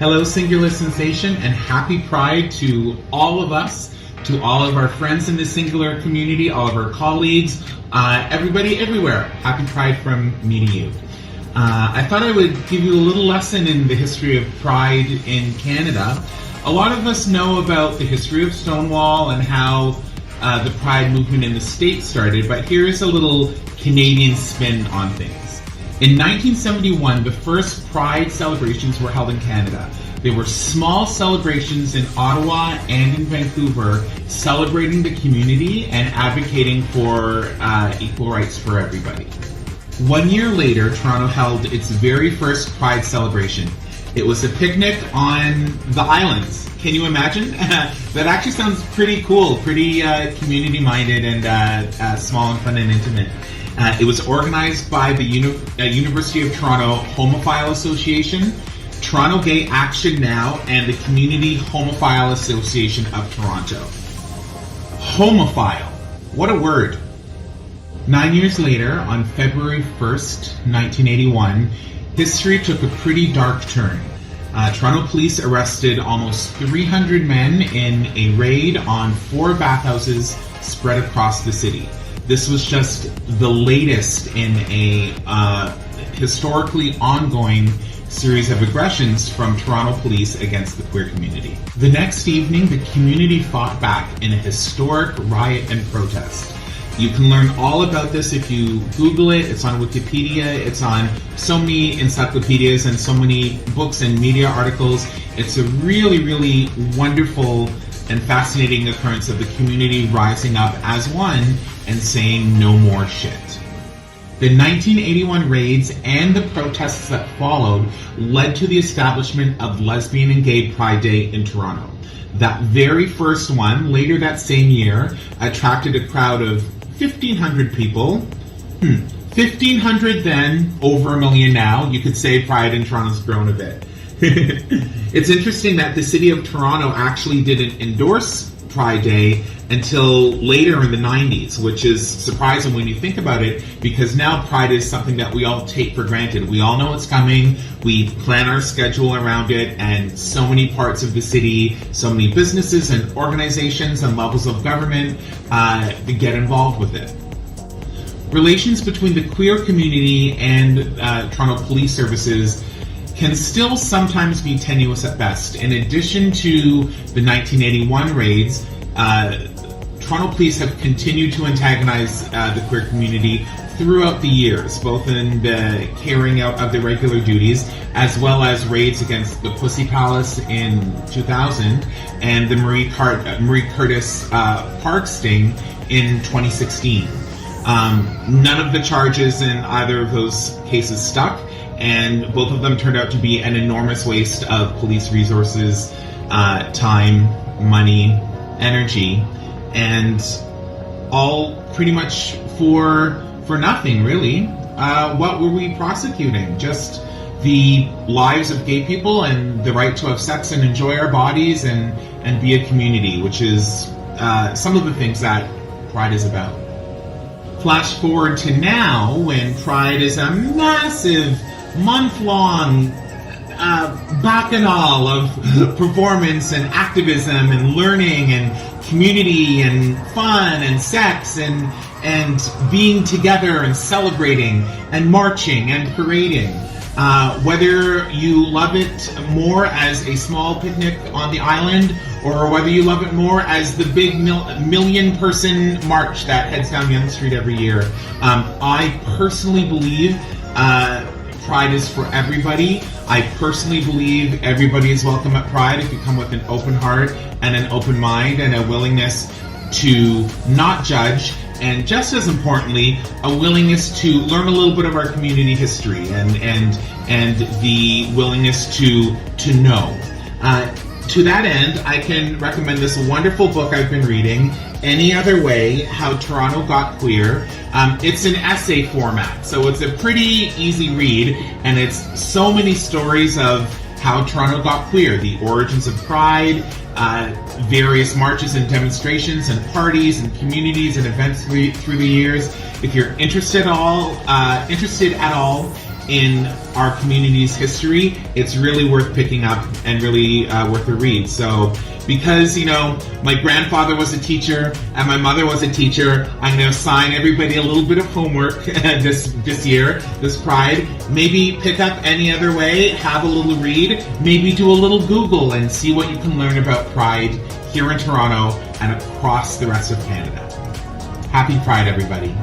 Hello, Singular Sensation, and happy Pride to all of us, to all of our friends in the Singular community, all of our colleagues, everybody everywhere. Happy Pride from me to you. I thought I would give you a little lesson in the history of Pride in Canada. A lot of us know about the history of Stonewall and how the Pride movement in the States started, but here's a little Canadian spin on things. In 1971, the first Pride celebrations were held in Canada. They were small celebrations in Ottawa and in Vancouver, celebrating the community and advocating for equal rights for everybody. 1 year later, Toronto held its very first Pride celebration. It was a picnic on the islands. Can you imagine? That actually sounds pretty cool, pretty community-minded and small and fun and intimate. It was organized by the University of Toronto Homophile Association, Toronto Gay Action Now, and the Community Homophile Association of Toronto. Homophile. What a word. 9 years later, on February 1st, 1981, history took a pretty dark turn. Toronto police arrested almost 300 men in a raid on 4 bathhouses spread across the city. This was just the latest in a historically ongoing series of aggressions from Toronto police against the queer community. The next evening, the community fought back in a historic riot and protest. You can learn all about this if you Google it. It's on Wikipedia. It's on so many encyclopedias and so many books and media articles. It's a really, really wonderful and fascinating occurrence of the community rising up as one and saying no more shit. The 1981 raids and the protests that followed led to the establishment of Lesbian and Gay Pride Day in Toronto. That very first one, later that same year, attracted a crowd of 1,500 people. 1,500 then, over a million now. You could say Pride in Toronto's grown a bit. It's interesting that the city of Toronto actually didn't endorse Pride Day until later in the 90s, which is surprising when you think about it, because now Pride is something that we all take for granted. We all know it's coming, we plan our schedule around it, and so many parts of the city, so many businesses and organizations and levels of government get involved with it. Relations between the queer community and Toronto Police Services can still sometimes be tenuous at best. In addition to the 1981 raids, Toronto Police have continued to antagonize the queer community throughout the years, both in the carrying out of the regular duties, as well as raids against the Pussy Palace in 2000 and the Marie Curtis Park sting in 2016. None of the charges in either of those cases stuck, and both of them turned out to be an enormous waste of police resources, time, money, energy, and all pretty much for nothing, really. What were we prosecuting? Just the lives of gay people and the right to have sex and enjoy our bodies and be a community, which is some of the things that Pride is about. Flash forward to now, when Pride is a massive month-long bacchanal of performance and activism and learning and community and fun and sex and being together and celebrating and marching and parading. Whether you love it more as a small picnic on the island or whether you love it more as the big million-person march that heads down Yonge Street every year, I personally believe Pride is for everybody. I personally believe everybody is welcome at Pride if you come with an open heart and an open mind and a willingness to not judge, and just as importantly, a willingness to learn a little bit of our community history and the willingness to know. To that end, I can recommend this wonderful book I've been reading, Any Other Way, How Toronto Got Queer. It's an essay format, so it's a pretty easy read, and it's so many stories of how Toronto got queer, the origins of Pride, various marches and demonstrations and parties and communities and events through the years. If you're interested at all in our community's history, it's really worth picking up and really worth a read. So because, you know, my grandfather was a teacher and my mother was a teacher, I'm going to assign everybody a little bit of homework this year, this Pride. Maybe pick up Any Other Way, have a little read, maybe do a little Google and see what you can learn about Pride here in Toronto and across the rest of Canada. Happy Pride, everybody.